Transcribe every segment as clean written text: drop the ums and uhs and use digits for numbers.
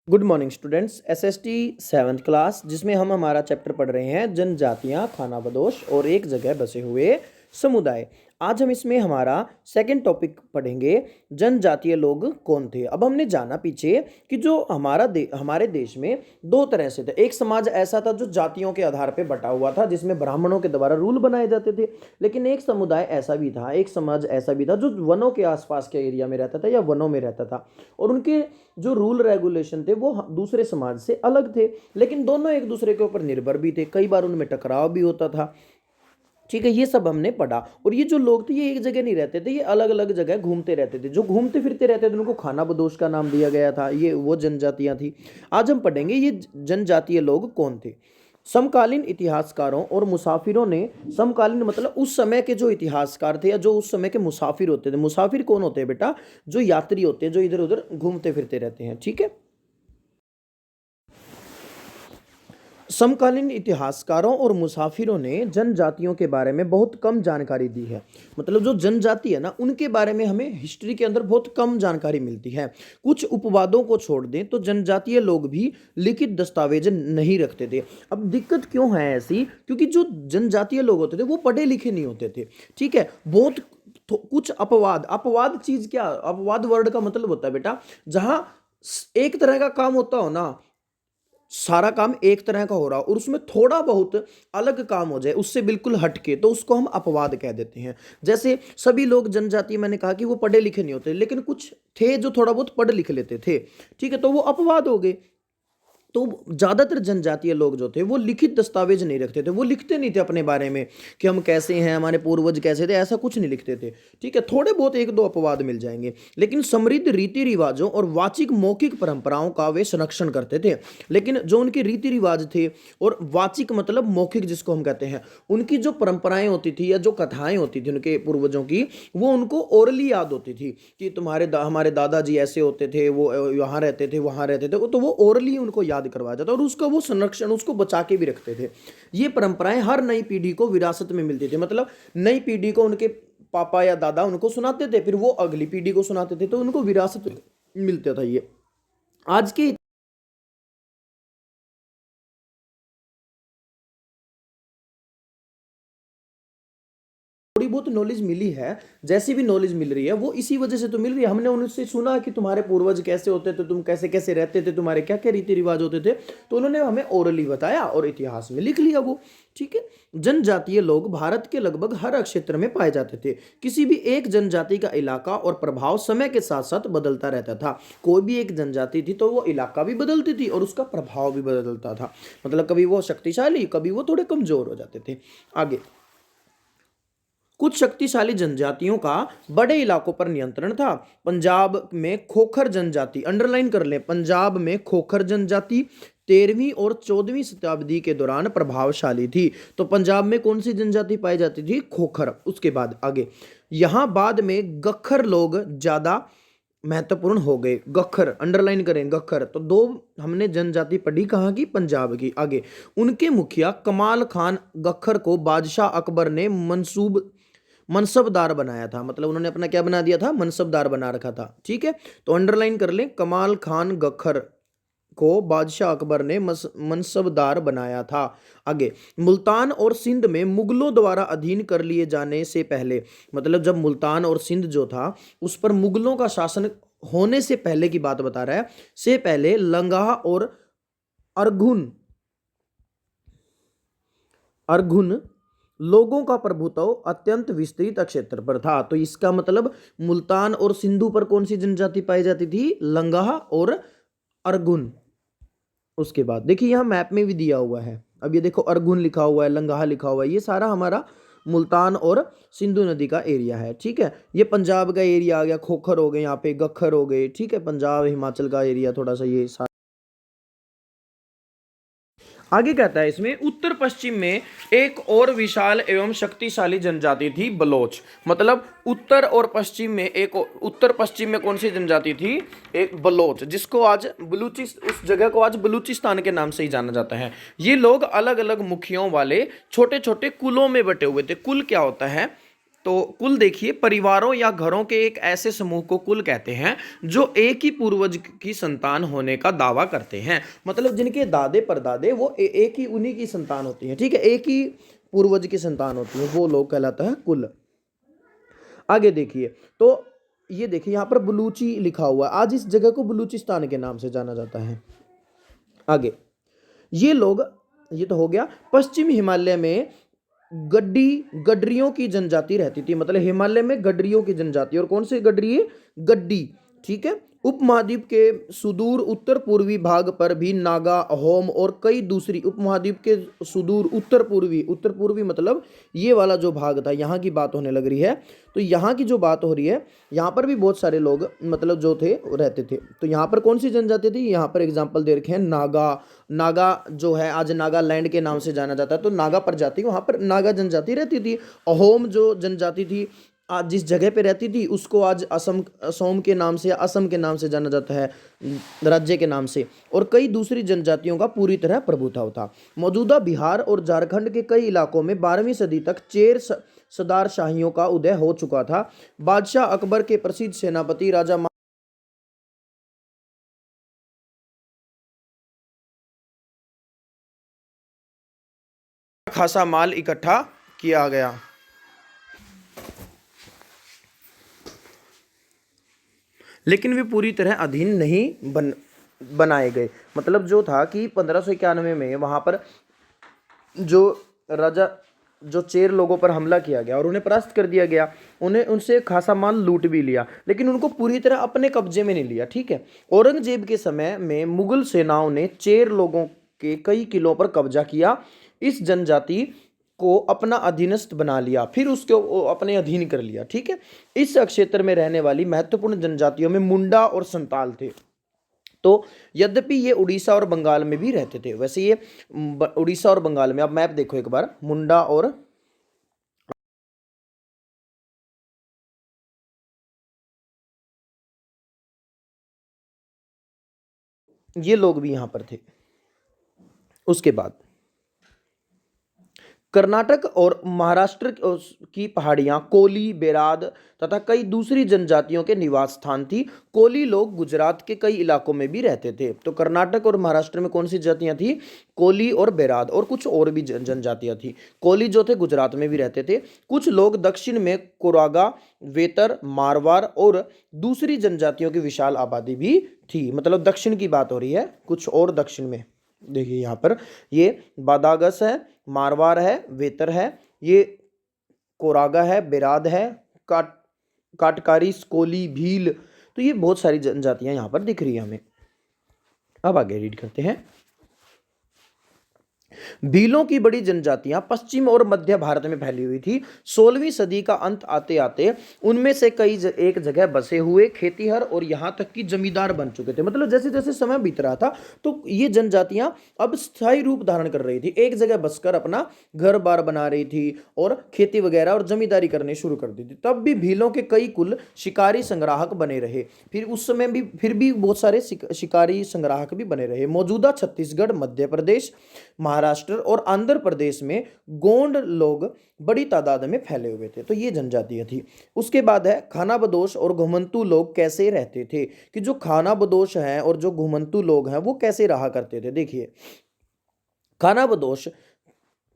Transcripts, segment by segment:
Good morning students. SST 7th class जिसमें हम हमारा चैप्टर पढ़ रहे हैं जनजातियां खानाबदोश और एक जगह बसे हुए समुदाय। आज हम इसमें हमारा सेकंड टॉपिक पढ़ेंगे, जनजातीय लोग कौन थे। अब हमने जाना पीछे कि जो हमारे देश में दो तरह से थे। एक समाज ऐसा था जो जातियों के आधार पर बटा हुआ था, जिसमें ब्राह्मणों के द्वारा रूल बनाए जाते थे। लेकिन एक समुदाय ऐसा भी था, एक समाज ऐसा भी था जो वनों के आसपास के एरिया में रहता था या वनों में रहता था, और उनके जो रूल रेगुलेशन थे वो दूसरे समाज से अलग थे। लेकिन दोनों एक दूसरे के ऊपर निर्भर भी थे, कई बार उनमें टकराव भी होता था। ठीक है, ये सब हमने पढ़ा। और ये जो लोग थे ये एक जगह नहीं रहते थे, ये अलग अलग जगह घूमते रहते थे। जो घूमते फिरते रहते थे उनको खानाबदोश का नाम दिया गया था। ये वो जनजातियां थी। आज हम पढ़ेंगे ये जनजातीय लोग कौन थे। समकालीन इतिहासकारों और मुसाफिरों ने, समकालीन मतलब उस समय के जो इतिहासकार थे या जो उस समय के मुसाफिर होते थे। मुसाफिर कौन होते हैं बेटा? जो यात्री होते हैं, जो इधर उधर घूमते फिरते रहते हैं। ठीक है, समकालीन इतिहासकारों और मुसाफिरों ने जनजातियों के बारे में बहुत कम जानकारी दी है। मतलब जो जनजाति है ना, उनके बारे में हमें हिस्ट्री के अंदर बहुत कम जानकारी मिलती है। कुछ उपवादों को छोड़ दें तो जनजातीय लोग भी लिखित दस्तावेज नहीं रखते थे। अब दिक्कत क्यों है ऐसी? क्योंकि जो जनजातीय लोग होते थे वो पढ़े लिखे नहीं होते थे। ठीक है, बहुत कुछ अपवाद, अपवाद चीज क्या, अपवाद वर्ड का मतलब होता है बेटा, जहां एक तरह का काम होता हो ना, सारा काम एक तरह का हो रहा और उसमें थोड़ा बहुत अलग काम हो जाए उससे बिल्कुल हटके, तो उसको हम अपवाद कह देते हैं। जैसे सभी लोग जनजाति, मैंने कहा कि वो पढ़े लिखे नहीं होते, लेकिन कुछ थे जो थोड़ा बहुत पढ़ लिख लेते थे। ठीक है, तो वो अपवाद हो गए। तो ज्यादातर जनजातीय लोग जो थे वो लिखित दस्तावेज नहीं रखते थे। वो लिखते नहीं थे अपने बारे में कि हम कैसे हैं, हमारे पूर्वज कैसे थे, ऐसा कुछ नहीं लिखते थे। ठीक है, थोड़े बहुत एक दो अपवाद मिल जाएंगे, लेकिन समृद्ध रीति रिवाजों और वाचिक मौखिक परंपराओं का वे संरक्षण करते थे। लेकिन जो उनके रीति रिवाज थे, और वाचिक मतलब मौखिक जिसको हम कहते हैं, उनकी जो परंपराएं होती थी या जो कथाएं होती थी उनके पूर्वजों की, वो उनको ओरली याद होती थी कि हमारे दादाजी ऐसे होते थे, वो यहाँ रहते थे, वहां रहते थे, तो वो ओरली उनको याद करवाया जाता और उसका वो संरक्षण, उसको बचा के भी रखते थे। ये परंपराएं हर नई पीढ़ी को विरासत में मिलती थी। मतलब नई पीढ़ी को उनके पापा या दादा उनको सुनाते थे, फिर वो अगली पीढ़ी को सुनाते थे, तो उनको विरासत मिलता था। ये आज के थोड़ी बहुत नॉलेज मिली है, जैसी भी नॉलेज मिल रही है वो इसी वजह से तो मिल रही है। हमने उनसे सुना कि तुम्हारे पूर्वज कैसे होते थे, तुम कैसे कैसे रहते थे, तुम्हारे क्या क्या रीति रिवाज होते थे, तो उन्होंने हमें ओरली बताया और इतिहास में लिख लिया वो। ठीक है, जनजातीय लोग भारत के लगभग हर क्षेत्र में पाए जाते थे। किसी भी एक जनजाति का इलाका और प्रभाव समय के साथ साथ बदलता रहता था। कोई भी एक जनजाति थी तो वो इलाका भी बदलती थी और उसका प्रभाव भी बदलता था। मतलब कभी वो शक्तिशाली, कभी वो थोड़े कमजोर हो जाते थे। आगे, कुछ शक्तिशाली जनजातियों का बड़े इलाकों पर नियंत्रण था। पंजाब में खोखर जनजाति, अंडरलाइन कर लें, पंजाब में खोखर जनजाति 13वीं और 14वीं शताब्दी के दौरान प्रभावशाली थी। तो पंजाब में कौन सी जनजाति पाई जाती थी? खोखर। उसके बाद आगे, यहां बाद में गखर लोग ज्यादा महत्वपूर्ण हो गए। गखर अंडरलाइन करें, गखर। तो दो हमने जनजाति पढ़ी, कहाँ की? पंजाब की। आगे, उनके मुखिया कमाल खान गखर को बादशाह अकबर ने मनसबदार बनाया था। मतलब उन्होंने अपना क्या बना दिया था? मनसबदार बना रखा था। ठीक है, तो अंडरलाइन कर लें, कमाल खान गखर को बादशाह अकबर ने मनसबदार बनाया था। आगे, मुल्तान और सिंध में मुगलों द्वारा अधीन कर लिए जाने से पहले, मतलब जब मुल्तान और सिंध जो था उस पर मुगलों का शासन होने से पहले की बात बता रहा है, से पहले लंगाह और अरघुन अरघुन लोगों का प्रभुत्व अत्यंत विस्तृत क्षेत्र पर था। तो इसका मतलब मुल्तान और सिंधु पर कौन सी जनजाति पाई जाती थी? लंगाह और अरघुन। उसके बाद देखिए यहाँ मैप में भी दिया हुआ है, अब ये देखो अरघुन लिखा हुआ है, लंगाह लिखा हुआ है, ये सारा हमारा मुल्तान और सिंधु नदी का एरिया है। ठीक है, ये पंजाब का एरिया आ गया, खोखर हो गए, यहाँ पे गखर हो गए। ठीक है, पंजाब हिमाचल का एरिया थोड़ा सा ये सारा। आगे कहता है इसमें, उत्तर पश्चिम में एक और विशाल एवं शक्तिशाली जनजाति थी बलोच। मतलब उत्तर और पश्चिम में उत्तर पश्चिम में कौन सी जनजाति थी? एक बलोच, जिसको आज उस जगह को आज बलूचिस्तान के नाम से ही जाना जाता है। ये लोग अलग अलग मुखियों वाले छोटे छोटे कुलों में बटे हुए थे। कुल क्या होता है? तो कुल देखिए, परिवारों या घरों के एक ऐसे समूह को कुल कहते हैं जो एक ही पूर्वज की संतान होने का दावा करते हैं। मतलब जिनके दादे परदादे वो एक ही उन्हीं की संतान होती है, ठीक है, एक ही पूर्वज की संतान होती है, वो लोग कहलाता है कुल। आगे देखिए, तो ये देखिए यहाँ पर बलूची लिखा हुआ है, आज इस जगह को बलूचिस्तान के नाम से जाना जाता है। आगे ये लोग, ये तो हो गया। पश्चिम हिमालय में गडरियों की जनजाति रहती थी, मतलब हिमालय में गडरियों की जनजाति, और कौन सी गडरी है? गड्डी, ठीक है। उपमहाद्वीप के सुदूर उत्तर पूर्वी भाग पर भी नागा, अहोम और कई दूसरी, उपमहाद्वीप के सुदूर उत्तर पूर्वी मतलब ये वाला जो भाग था, यहाँ की बात होने लग रही है। तो यहाँ की जो बात हो रही है, यहाँ पर भी बहुत सारे लोग मतलब जो थे रहते थे। तो यहाँ पर कौन सी जनजाति थी? यहाँ पर एग्जाम्पल दे रखे हैं, नागा। नागा जो है आज नागालैंड के नाम से जाना जाता है, तो नागा प्रजाति, वहाँ पर नागा जनजाति रहती थी। अहोम जो जनजाति थी आज जिस जगह पे रहती थी उसको आज असम के नाम से या असम के नाम से जाना जाता है, राज्य के नाम से। और कई दूसरी जनजातियों का पूरी तरह प्रभुत्व था। मौजूदा बिहार और झारखंड के कई इलाकों में 12वीं सदी तक चेर सदार शाहियों का उदय हो चुका था। बादशाह अकबर के प्रसिद्ध सेनापति राजा खासा माल इकट्ठा किया गया। लेकिन वे पूरी तरह अधीन नहीं बनाए गए। मतलब जो था कि 1591 में वहाँ पर जो राजा जो चेर लोगों पर हमला किया गया और उन्हें परास्त कर दिया गया, उन्हें उनसे खासा माल लूट भी लिया, लेकिन उनको पूरी तरह अपने कब्जे में नहीं लिया, ठीक है। औरंगजेब के समय में मुगल सेनाओं ने चेर लोगों के कई किलों पर कब्जा किया, इस जनजाति को अपना अधीनस्थ बना लिया, फिर उसको अपने अधीन कर लिया, ठीक है। इस क्षेत्र में रहने वाली महत्वपूर्ण जनजातियों में मुंडा और संताल थे। तो यद्यपि ये उड़ीसा और बंगाल में भी रहते थे, वैसे ये उड़ीसा और बंगाल में, अब मैप देखो एक बार, मुंडा और ये लोग भी यहां पर थे। उसके बाद कर्नाटक और महाराष्ट्र की पहाड़ियां कोली, बेराद तथा कई दूसरी जनजातियों के निवास स्थान थी। कोली लोग गुजरात के कई इलाकों में भी रहते थे। तो कर्नाटक और महाराष्ट्र में कौन सी जातियां थी? कोली और बेराद, और कुछ और भी जनजातियां थी। कोली जो थे गुजरात में भी रहते थे। कुछ लोग दक्षिण में कोरागा, वेतर, मारवाड़ और दूसरी जनजातियों की विशाल आबादी भी थी। मतलब दक्षिण की बात हो रही है, कुछ और दक्षिण में। देखिए यहाँ पर ये बादागस है, मारवाड़ है, वेतर है, ये कोरागा है, बेराद है, काटकारी, कोली, भील। तो ये बहुत सारी जनजातियां यहाँ पर दिख रही है हमें। अब आगे रीड करते हैं। भीलों की बड़ी जनजातियां पश्चिम और मध्य भारत में फैली हुई थी। 16वीं सदी का अंत आते आते उनमें से कई एक जगह बसे हुए खेतीहर और यहां तक कि जमींदार बन चुके थे। मतलब जैसे जैसे समय बीत रहा था तो ये जनजातियां अब स्थायी रूप धारण कर रही थी, एक जगह बसकर अपना घर बार बना रही थी और खेती वगैरह और जमींदारी करनी शुरू कर दी थी। तब भी भीलों के कई कुल शिकारी संग्राहक बने रहे। फिर उस समय भी फिर भी बहुत सारे शिकारी संग्राहक भी बने रहे। मौजूदा छत्तीसगढ़, मध्य प्रदेश, महाराष्ट्र और आंध्र प्रदेश में गोंड लोग बड़ी तादाद में फैले हुए थे। तो ये जनजातियां थी। उसके बाद है खानाबदोश और घुमंतू लोग कैसे रहते थे, कि जो खानाबदोश हैं और जो घुमंतू लोग हैं वो कैसे रहा करते थे। देखिए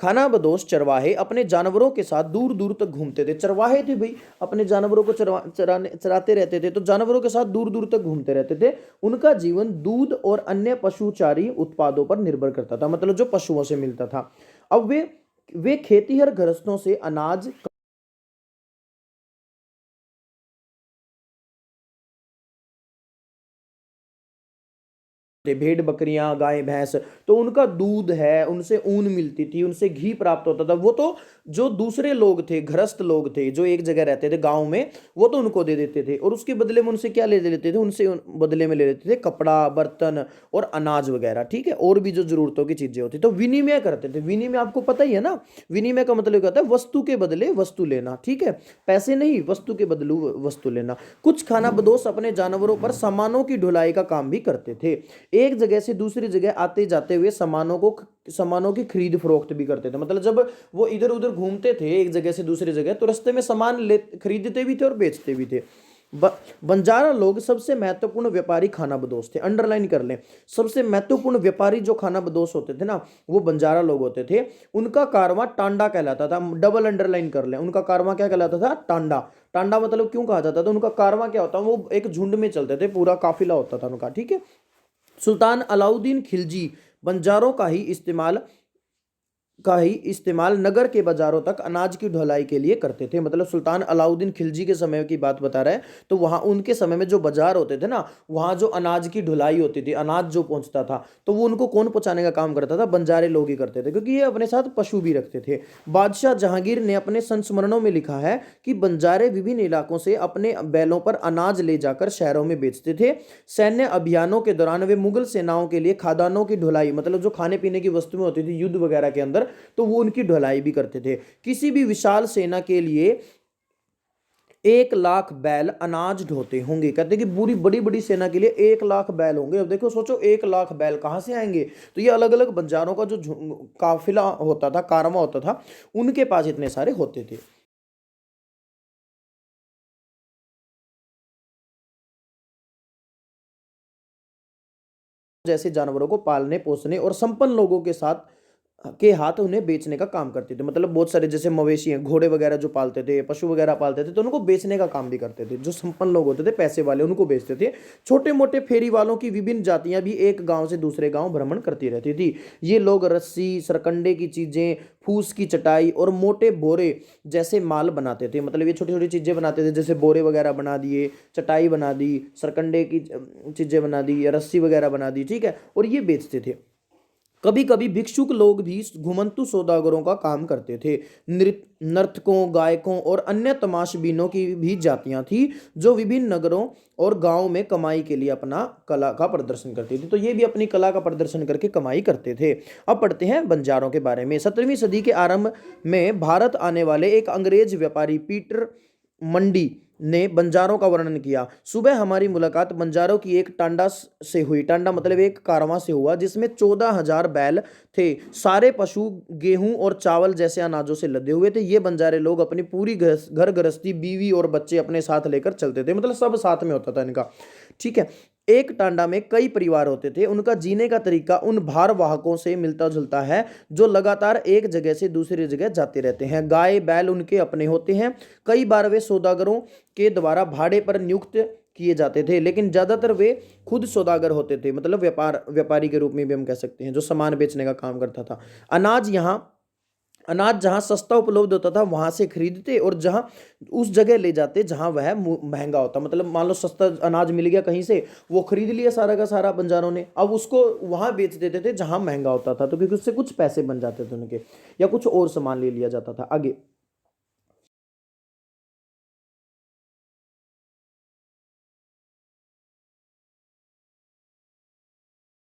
खानाबदोश चरवाहे अपने जानवरों के साथ दूर दूर तक घूमते थे। चरवाहे थे भाई, अपने जानवरों को चराते रहते थे, तो जानवरों के साथ दूर दूर तक घूमते रहते थे। उनका जीवन दूध और अन्य पशुचारी उत्पादों पर निर्भर करता था, मतलब जो पशुओं से मिलता था। अब वे खेतीहर गृहस्थों से अनाज, भेड़ बकरियां, गाय भैंस, तो उनका दूध है, उनसे ऊन मिलती थी, उनसे घी प्राप्त होता था। वो तो जो दूसरे लोग थे, गृहस्थ लोग थे जो एक जगह रहते थे गांव में, वो तो उनको दे देते थे और उसके बदले में उनसे क्या ले लेते थे? उनसे बदले में ले लेते थे कपड़ा, बर्तन और अनाज वगैरह, ठीक है, और भी जो जरूरतों की चीजें होती, तो विनिमय करते थे। विनिमय आपको पता ही है ना, विनिमय का मतलब क्या होता है? वस्तु के बदले वस्तु लेना, ठीक है, पैसे नहीं, वस्तु के बदले वस्तु लेना। कुछ खानाबदोश अपने जानवरों पर सामानों की ढुलाई का काम भी करते थे। एक जगह से दूसरी जगह आते जाते हुए सामानों की खरीद फरोख्त भी करते थे। मतलब जब वो इधर उधर घूमते थे एक जगह से दूसरी जगह, तो रास्ते में सामान ले खरीदते भी थे और बेचते भी थे। बंजारा लोग सबसे महत्वपूर्ण व्यापारी खानाबदोश थे। अंडरलाइन कर लें, सबसे महत्वपूर्ण व्यापारी जो खानाबदोश होते थे ना, वो बंजारा लोग होते थे। उनका कारवां टांडा कहलाता था। डबल अंडरलाइन कर लें, उनका कारवां क्या कहलाता था? टांडा। टांडा मतलब क्यों कहा जाता था? उनका कारवां क्या होता? वो एक झुंड में चलते थे, पूरा काफिला होता था उनका, ठीक है। सुल्तान अलाउद्दीन खिलजी बंजारों का ही इस्तेमाल नगर के बाजारों तक अनाज की ढुलाई के लिए करते थे। मतलब सुल्तान अलाउद्दीन खिलजी के समय की बात बता रहा है, तो वहां उनके समय में जो बाजार होते थे ना, वहां जो अनाज की ढुलाई होती थी, अनाज जो पहुंचता था, तो वो उनको कौन पहुंचाने का काम करता था? बंजारे लोग ही करते थे, क्योंकि ये अपने साथ पशु भी रखते थे। बादशाह जहांगीर ने अपने संस्मरणों में लिखा है कि बंजारे विभिन्न इलाकों से अपने बैलों पर अनाज ले जाकर शहरों में बेचते थे। सैन्य अभियानों के दौरान वे मुगल सेनाओं के लिए खादानों की ढुलाई, मतलब जो खाने पीने की वस्तुएं होती थी युद्ध वगैरह के अंदर, तो वो उनकी ढुलाई भी करते थे। किसी भी विशाल सेना के लिए 1 लाख बैल अनाज ढोते होंगे। कहते हैं कि पूरी बड़ी बड़ी सेना के लिए 1 लाख बैल होंगे। अब देखो, सोचो 1 लाख बैल कहाँ से आएंगे? तो ये अलग अलग बंजारों का जो काफिला होता था, कारवां होता था, उनके पास इतने सारे होते थे। जैसे जानवरों को पालने पोसने और संपन्न लोगों के हाथ उन्हें बेचने का काम करते थे। मतलब बहुत सारे जैसे मवेशी हैं, घोड़े वगैरह जो पालते थे, पशु वगैरह पालते थे, तो उनको बेचने का काम भी करते थे। जो संपन्न लोग होते थे, पैसे वाले, उनको बेचते थे। छोटे मोटे फेरी वालों की विभिन्न जातियां भी एक गांव से दूसरे गांव भ्रमण करती रहती थी। ये लोग रस्सी, सरकंडे की चीजें, फूस की चटाई और मोटे बोरे जैसे माल बनाते थे। मतलब ये छोटी छोटी चीजें बनाते थे, जैसे बोरे वगैरह बना दिए, चटाई बना दी, सरकंडे की चीजें बना दी, रस्सी वगैरह बना दी, ठीक है, और ये बेचते थे। कभी कभी भिक्षुक लोग भी घुमंतु सौदागरों का काम करते थे। नर्तकों, गायकों और अन्य तमाशबीनों की भी जातियां थी, जो विभिन्न नगरों और गांवों में कमाई के लिए अपना कला का प्रदर्शन करती थी। तो ये भी अपनी कला का प्रदर्शन करके कमाई करते थे। अब पढ़ते हैं बंजारों के बारे में। 17वीं सदी के आरंभ में भारत आने वाले एक अंग्रेज व्यापारी पीटर मंडी ने बंजारों का वर्णन किया। सुबह हमारी मुलाकात बंजारों की एक टांडा से हुई। टांडा मतलब एक कारवां से हुआ, जिसमें 14,000 बैल थे। सारे पशु गेहूं और चावल जैसे अनाजों से लदे हुए थे। ये बंजारे लोग अपनी पूरी घर गृहस्थी, बीवी और बच्चे अपने साथ लेकर चलते थे। मतलब सब साथ में होता था इनका, ठीक है। एक टांडा में कई परिवार होते थे। उनका जीने का तरीका उन भार वाहकों से मिलता जुलता है, जो लगातार एक जगह से दूसरी जगह जाते रहते हैं। गाय बैल उनके अपने होते हैं। कई बार वे सौदागरों के द्वारा भाड़े पर नियुक्त किए जाते थे, लेकिन ज्यादातर वे खुद सौदागर होते थे। मतलब व्यापारी के रूप में भी हम कह सकते हैं, जो सामान बेचने का काम करता था। अनाज जहां सस्ता उपलब्ध होता था, वहां से खरीदते, और जहां उस जगह ले जाते जहां वह महंगा होता। मतलब मान लो सस्ता अनाज मिल गया कहीं से, वो खरीद लिया सारा का सारा बंजारों ने, अब उसको वहां बेच देते थे जहां महंगा होता था, तो क्योंकि उससे कुछ पैसे बन जाते थे उनके, या कुछ और सामान ले लिया जाता था। आगे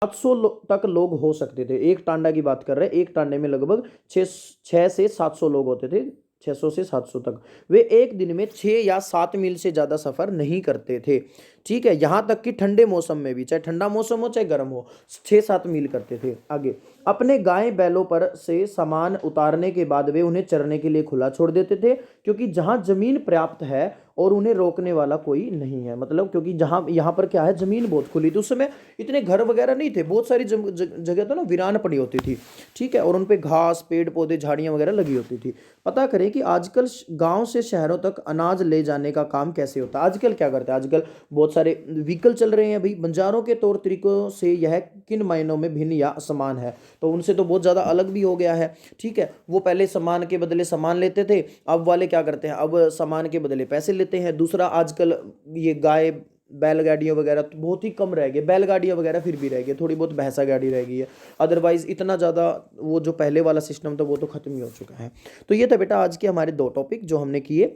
700 तक लोग हो सकते थे। एक टांडा की बात कर रहे हैं, एक टांडे में लगभग 6 से 700 लोग होते थे। 600 से 700 तक। वे एक दिन में 6 या 7 मील से ज्यादा सफर नहीं करते थे, ठीक है। यहां तक कि ठंडे मौसम में भी, चाहे ठंडा मौसम हो चाहे गर्म हो, 6-7 मील करते थे। आगे अपने गाय बैलों पर से सामान उतारने के बाद वे उन्हें चरने के लिए खुला छोड़ देते थे, क्योंकि जहां जमीन पर्याप्त है और उन्हें रोकने वाला कोई नहीं है। मतलब क्योंकि जहां यहाँ पर क्या है, जमीन बहुत खुली थी उस समय, इतने घर वगैरह नहीं थे, बहुत सारी जगह तो ना वीरान पड़ी होती थी, ठीक है, और उन पे घास, पेड़ पौधे, झाड़ियां वगैरह लगी होती थी। पता करें कि आजकल गांव से शहरों तक अनाज ले जाने का काम कैसे होता है। आजकल क्या करते हैं, आजकल बहुत सारे व्हीकल चल रहे हैं भाई। बंजारों के तौर तरीकों से यह किन मायनों में भिन्न या असमान है? तो उनसे तो बहुत ज़्यादा अलग भी हो गया है, ठीक है। वो पहले सामान के बदले सामान लेते थे, अब वाले क्या करते हैं, अब सामान के बदले पैसे लेते हैं। दूसरा, आजकल ये गाय बैलगाड़ियाँ वगैरह तो बहुत ही कम रह गए। बैलगाड़ियाँ वगैरह फिर भी रह गई, थोड़ी बहुत भैंसा गाड़ी रह गई है, अदरवाइज इतना ज़्यादा वो जो पहले वाला सिस्टम था वो तो खत्म ही हो चुका है। तो ये था बेटा आज के हमारे 2 टॉपिक जो हमने किए।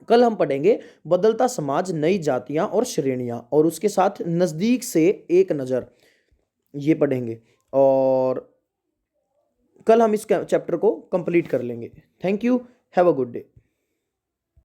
कल हम पढ़ेंगे बदलता समाज, नई जातियां और श्रेणियां, और उसके साथ नज़दीक से एक नज़र, ये पढ़ेंगे। और कल हम इस चैप्टर को कंप्लीट कर लेंगे। Thank you, have a good day.